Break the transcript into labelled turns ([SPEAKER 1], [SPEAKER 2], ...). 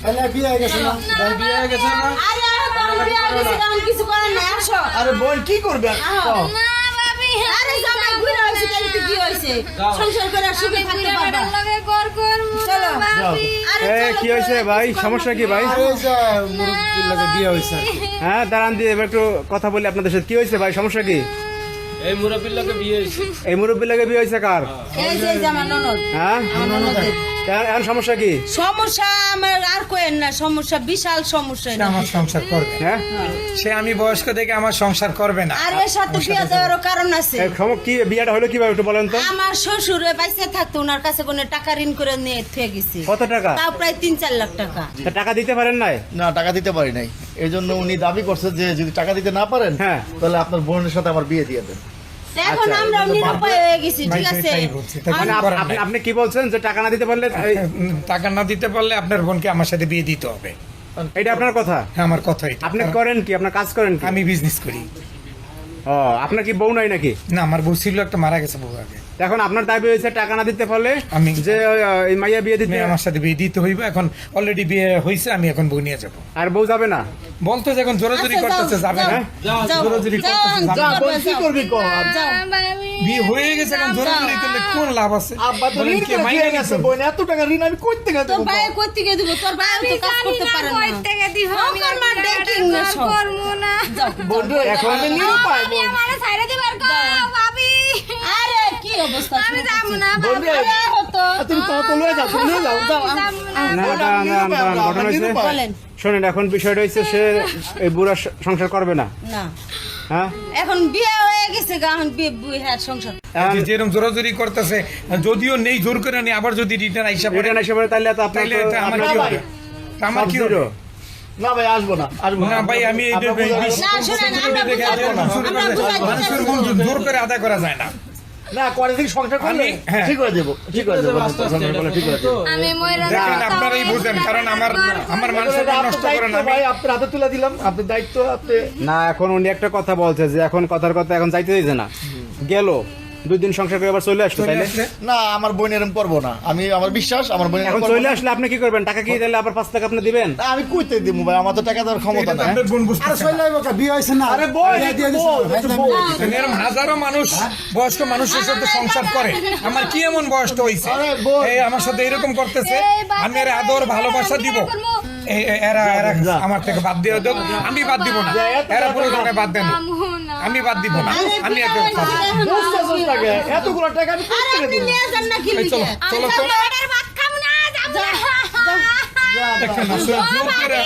[SPEAKER 1] তাহলে বিয়ে হয়ে গেছে না?
[SPEAKER 2] বিয়ে হয়ে গেছে না?
[SPEAKER 3] আরে তোর বিয়ে হয়ে গেছে, এখন কিছু করার নাই, আসো।
[SPEAKER 1] আরে বোন কি করবে?
[SPEAKER 3] আহো। আরে জামাই ঘুরে হয়েছে, তাইলে কি হয়েছে? সংসার করে আর সুখে থাকতে পারবা। চলো। আরে
[SPEAKER 4] এ
[SPEAKER 3] চলো,
[SPEAKER 4] কি হয়েছে ভাই, সমস্যা কি ভাই?
[SPEAKER 1] আরে এই যে মুরব্বির লাগে বিয়ে হয়েছে।
[SPEAKER 4] হ্যাঁ দাঁড়ান দিয়ে এবার একটু কথা বলি আপনাদের সাথে। কি হয়েছে ভাই, সমস্যা কি?
[SPEAKER 2] এই মুরব্বির লোকে বিয়ে হয়েছে।
[SPEAKER 4] এই মুরব্বী লাগে বিয়ে হয়েছে কার?
[SPEAKER 3] এই যে আমার ননদ,
[SPEAKER 4] হ্যাঁ
[SPEAKER 3] আমার ননদের।
[SPEAKER 4] এখন সমস্যা কি?
[SPEAKER 3] সমস্যা আমার আর কোয়েন না, সমস্যা বিশাল সমস্যা এটা।
[SPEAKER 5] আমার সংসার করবে
[SPEAKER 4] হ্যাঁ
[SPEAKER 5] সে, আমি বয়স্ক দেখে আমার সংসার করবে না।
[SPEAKER 3] আর এর সাথে বিয়ে দেওয়ারও কারণ আছে।
[SPEAKER 4] কি বিয়েটা হলো কিভাবে একটু বলেন তো?
[SPEAKER 3] আমার শ্বশুর বাইসে থাকতো, ওনার কাছে কোনো টাকা ঋণ করে নিয়ে থুয়ে গেছি।
[SPEAKER 4] কত টাকা?
[SPEAKER 3] তাও প্রায় 3-4 লাখ টাকা।
[SPEAKER 4] তা টাকা দিতে পারেন নাই?
[SPEAKER 1] না, টাকা দিতে পারি নাই। এই জন্য উনি দাবি করছে যে যদি টাকা দিতে না পারেন,
[SPEAKER 4] হ্যাঁ।
[SPEAKER 1] তাহলে আপনার বোনের সাথে আমার বিয়ে দিয়ে দেন।
[SPEAKER 3] এখন আমরা নিরুপায় হয়ে গেছি, ঠিক আছে?
[SPEAKER 5] তাই বলছি, তাই
[SPEAKER 4] মানে
[SPEAKER 5] করার নাই।
[SPEAKER 4] আপনি কি বলছেন যে টাকা না দিতে পারলে
[SPEAKER 5] টাকা না দিতে পারলে আপনার বোনকে আমার সাথে বিয়ে দিতে হবে।
[SPEAKER 4] এটা আপনার কথা?
[SPEAKER 5] হ্যাঁ, আমার কথা এটা।
[SPEAKER 4] আপনি করেন কি, আপনার কাজ করেন কি?
[SPEAKER 5] আমি বিজনেস করি।
[SPEAKER 4] ও, আপনার কি বউ নাই নাকি?
[SPEAKER 5] না, আমার বউ ছিল, একটা মারা গেছে বউ আগে।
[SPEAKER 4] এখন আপনার দাবি হয়েছে টাকা না দিতে পারলে
[SPEAKER 5] আমি-
[SPEAKER 4] যে এই মাইয়া বিয়ে দিতে,
[SPEAKER 5] আমার সাথে বিয়ে দিতে হইবে। এখন অলরেডি বিয়ে হয়েছে, আমি এখন বউ নিয়ে যাবো।
[SPEAKER 4] আর বউ যাবে না?
[SPEAKER 5] বলতো যে এখন জোরাজুরি
[SPEAKER 3] আচ্ছা,
[SPEAKER 5] করতেছে, যাবে না।
[SPEAKER 3] যাও,
[SPEAKER 5] জোরাজুরি
[SPEAKER 3] যাও,
[SPEAKER 5] করতেছে,
[SPEAKER 3] যাও,
[SPEAKER 5] যাবে না।
[SPEAKER 1] বোন কি করবি কর?
[SPEAKER 3] যাও।
[SPEAKER 5] বিয়ে হয়ে গেছে, এখন জোরাজুরি করলে কোন লাভ আছে?
[SPEAKER 1] আব্বা তো
[SPEAKER 5] বলেন
[SPEAKER 1] ঋণ
[SPEAKER 5] কে
[SPEAKER 1] করে
[SPEAKER 5] মাইনে
[SPEAKER 1] দিয়ে
[SPEAKER 5] নিছে?
[SPEAKER 1] গেছে। বোন এত টাকা ঋণ আমি কই থেকে
[SPEAKER 3] তোর
[SPEAKER 1] দেবো?
[SPEAKER 3] ভাই কই থেকে দিব? তোর ভাই তো কাজ করতে পারে না। ওকার মা ডেটিং না সব। যাও।
[SPEAKER 1] বোন রে, এখন আমি নিরুপায় বোন।
[SPEAKER 3] আরে কি অবস্থা?
[SPEAKER 1] বোন রে,
[SPEAKER 3] আরে হতো।
[SPEAKER 1] তুমি কত লয়ে যাও, তুমি নিয়ে যাও।
[SPEAKER 3] যাও,
[SPEAKER 4] না,
[SPEAKER 1] বোন,
[SPEAKER 4] দাঁড়ান,
[SPEAKER 1] আমি
[SPEAKER 4] দাঁড়ান,
[SPEAKER 1] নিরুপায়,
[SPEAKER 4] দাঁড়ান,
[SPEAKER 1] আমরা
[SPEAKER 4] ঘটনা হয়েছে।
[SPEAKER 1] নিরুপায়।
[SPEAKER 3] বলেন।
[SPEAKER 4] শোনেন, এখন বিষয়টা হচ্ছে সে এই বুড়া সংসার করবে না।
[SPEAKER 3] না,
[SPEAKER 4] হ্যাঁ
[SPEAKER 3] এখন বিয়ে হয়ে গেছে গা, এখন বিয়ে হ্যাঁ সংসার।
[SPEAKER 5] যে যেরকম জোরাজুরি করতেছে, যদিও নেই, জোর করে নেই, আবার যদি রিটার্ন আইসা পড়ে,
[SPEAKER 4] রিটার্ন হিসেবে তাহলে তো আপনার
[SPEAKER 5] তাইলে এটা আমার
[SPEAKER 1] না
[SPEAKER 5] কি
[SPEAKER 1] ভাই।
[SPEAKER 5] হবে? তা আমার কি হবে?
[SPEAKER 1] না ভাই, আসবো না, আসবো
[SPEAKER 5] না ভাই, আমি এই যে
[SPEAKER 1] আপনার বোঝা
[SPEAKER 5] বিশ-
[SPEAKER 1] যাবে
[SPEAKER 3] না, শোনেন, আমরা বুঝাবো না। আমরা বুঝাইতে
[SPEAKER 5] মানুষের
[SPEAKER 3] চাচ্ছি।
[SPEAKER 5] মন জোর করে আদায় করা যায় না।
[SPEAKER 1] না, করে থেকে সংসার করলে
[SPEAKER 5] আমি- হ্যাঁ।
[SPEAKER 1] ঠিক করে দেবো, ঠিক করে দেবো, সংসার করলে ঠিক করে দেবো।
[SPEAKER 5] দেখেন, আপনারাই বুঝেন, কারণ আমার মানুষের
[SPEAKER 1] আপনার
[SPEAKER 5] নষ্ট করেন।
[SPEAKER 1] দায়িত্ব
[SPEAKER 5] আমি
[SPEAKER 1] ভাই, আপনার হাতে তুলে দিলাম, আপনার দায়িত্ব আপনি।
[SPEAKER 4] না, এখন উনি একটা কথা বলছে যে এখন কথার কথা এখন যাইতে দিয়েছে না, গেল 2 দিন সংসার করে আবার চলে আসতো,
[SPEAKER 5] চলে
[SPEAKER 4] তাইলে
[SPEAKER 5] আসলে
[SPEAKER 1] না, আমার বোন এরকম করবো না। আমি, আমার বিশ্বাস আমার বোন
[SPEAKER 4] এখন
[SPEAKER 1] এরকম করবো
[SPEAKER 4] চলে
[SPEAKER 1] না।
[SPEAKER 4] আসলে আপনি কি করবেন? টাকা কি তাহলে আবার 5 লাখ আপনি দিবেন?
[SPEAKER 1] না, আমি কইতে দিব ভাই, আমার তো টাকা দেওয়ার ক্ষমতা
[SPEAKER 5] এটা তো
[SPEAKER 1] নাই।
[SPEAKER 5] আপনার বোন বুঝতেছে না।
[SPEAKER 1] বিয়ে হয়েছে না? আরে বোন, দিয়ে দিছে।
[SPEAKER 5] এরকম হাজারো মানুষ, বয়স্ক মানুষের সাথে সংসার করে। আমার কি এমন বয়স্ক হয়েছে,
[SPEAKER 1] আরে বোন।
[SPEAKER 5] এই আমার সাথে এরকম করতেছে? আমি এর আদর ভালোবাসা দিব, এরা আমার থেকে বাদ দিয়ে দেব। আমি বাদ দিব না, এরা পুরো টাকায় বাদ দেন, আমি বাদ দিব না। আমি একটা কথা,
[SPEAKER 1] বুঝতেছস না কে? এতগুলো টাকা আমি কই
[SPEAKER 3] আরে
[SPEAKER 1] থেকে
[SPEAKER 3] আপনি
[SPEAKER 1] দিব?
[SPEAKER 3] নিয়ে যান না কি
[SPEAKER 5] এই চলো,
[SPEAKER 3] লিখে?
[SPEAKER 5] চলো তো।
[SPEAKER 1] যা,
[SPEAKER 5] দেখেন, আসলে জোর করে